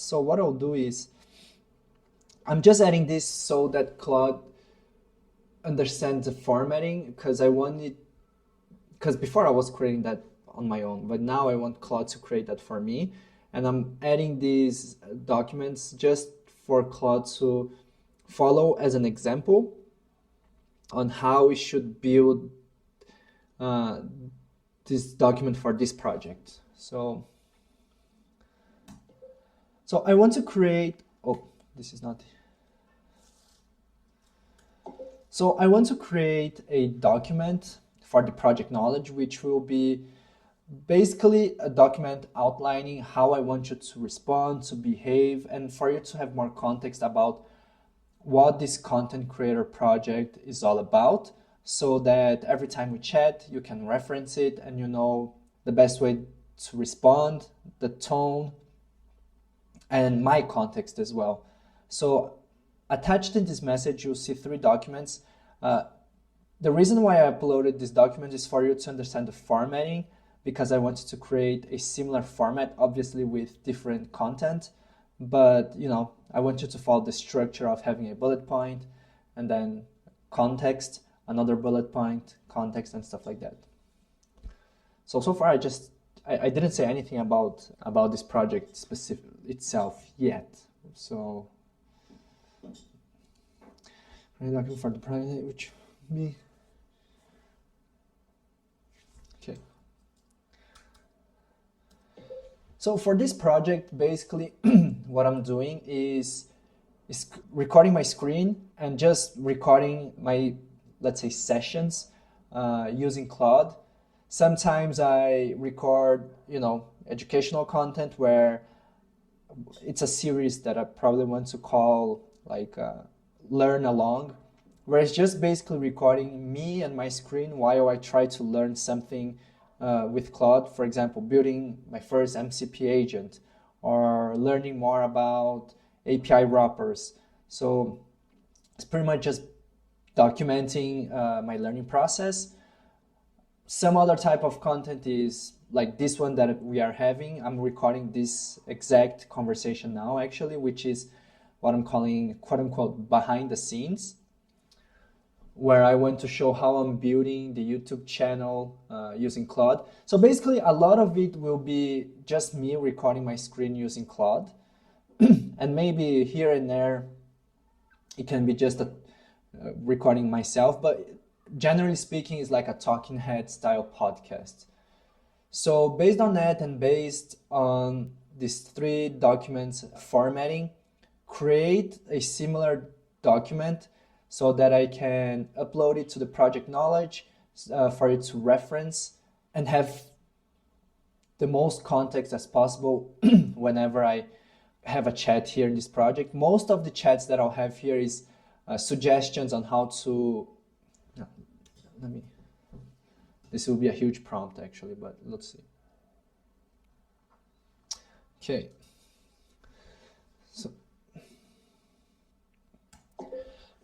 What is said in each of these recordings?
So what I'll do is I'm just adding this so that Claude understands the formatting, because I want it, because before I was creating that on my own, but now I want Claude to create that for me. And I'm adding these documents just for Claude to follow as an example on how we should build this document for this project. So I want to create, oh, this is not. So I want to create a document for the project knowledge, which will be basically a document outlining how I want you to respond, to behave, and for you to have more context about what this content creator project is all about, so that every time we chat, you can reference it and you know the best way to respond, the tone, and my context as well. So attached in this message, you'll see 3 documents. The reason why I uploaded this document is for you to understand the formatting, because I wanted to create a similar format, obviously with different content, but I want you to follow the structure of having a bullet point and then context, another bullet point, context, and stuff like that. So far I didn't say anything about this project specific itself yet. So I'm looking for the project, which me. Okay. So for this project, basically what I'm doing is recording my screen and just recording my, let's say, sessions using Claude. Sometimes I record, educational content where it's a series that I probably want to call like Learn Along, where it's just basically recording me and my screen while I try to learn something with Claude. For example, building my first MCP agent or learning more about API wrappers. So it's pretty much just documenting my learning process. Some other type of content is like this one that we are having. I'm recording this exact conversation now, actually, which is what I'm calling quote unquote behind the scenes, where I want to show how I'm building the YouTube channel using Claude. So basically a lot of it will be just me recording my screen using Claude. And maybe here and there it can be just recording myself, but generally speaking it's like a talking head style podcast. So based on that and based on these 3 documents formatting, create a similar document so that I can upload it to the project knowledge for it to reference and have the most context as possible whenever I have a chat here in this project. Most of the chats that I'll have here is suggestions on how to, this will be a huge prompt actually, but let's see. Okay. So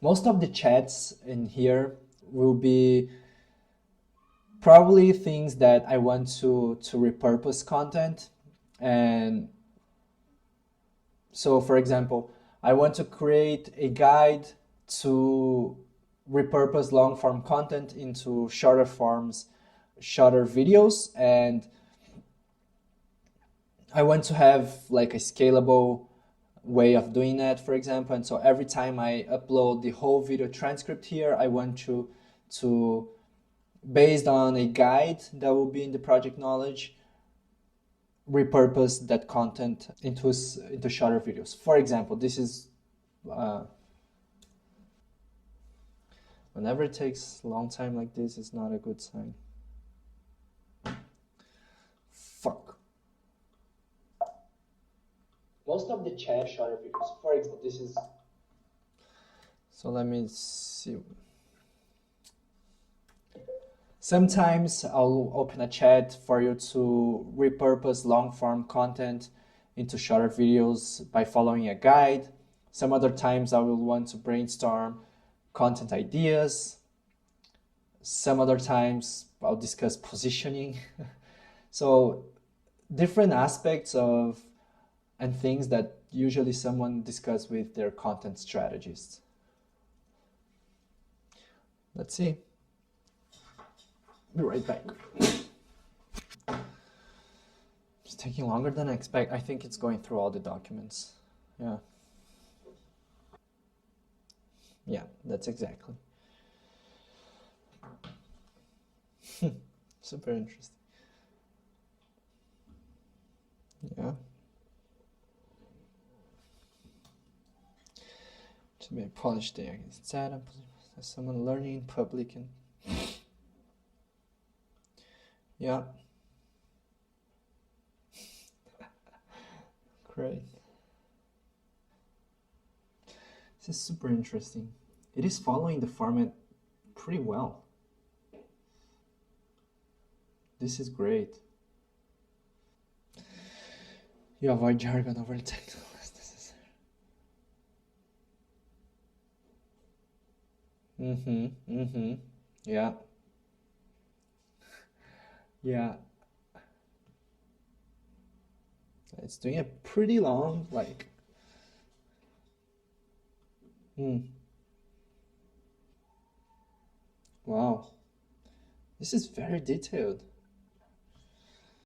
most of the chats in here will be probably things that I want to repurpose content. And so for example, I want to create a guide to repurpose long form content into shorter forms, shorter videos, and I want to have like a scalable way of doing that, for example. And so every time I upload the whole video transcript here, I want to based on a guide that will be in the project knowledge, repurpose that content into shorter videos. For example, this is whenever it takes a long time like this, it's not a good sign. Fuck. Most of the chat shorter videos. For example, this is. So let me see. Sometimes I'll open a chat for you to repurpose long form content into shorter videos by following a guide. Some other times I will want to brainstorm content ideas. Some other times I'll discuss positioning. So different aspects of and things that usually someone discuss with their content strategist. Let's see. Be right back. It's taking longer than I expect. I think it's going through all the documents. Yeah. Yeah, that's exactly. Super interesting. Yeah. To be a polished day against setup, someone learning in public and yeah. Great. This is super interesting. It is following the format pretty well. This is great. You avoid jargon over the technical as necessary. Yeah. Yeah. It's doing a pretty long, like, wow. This is very detailed.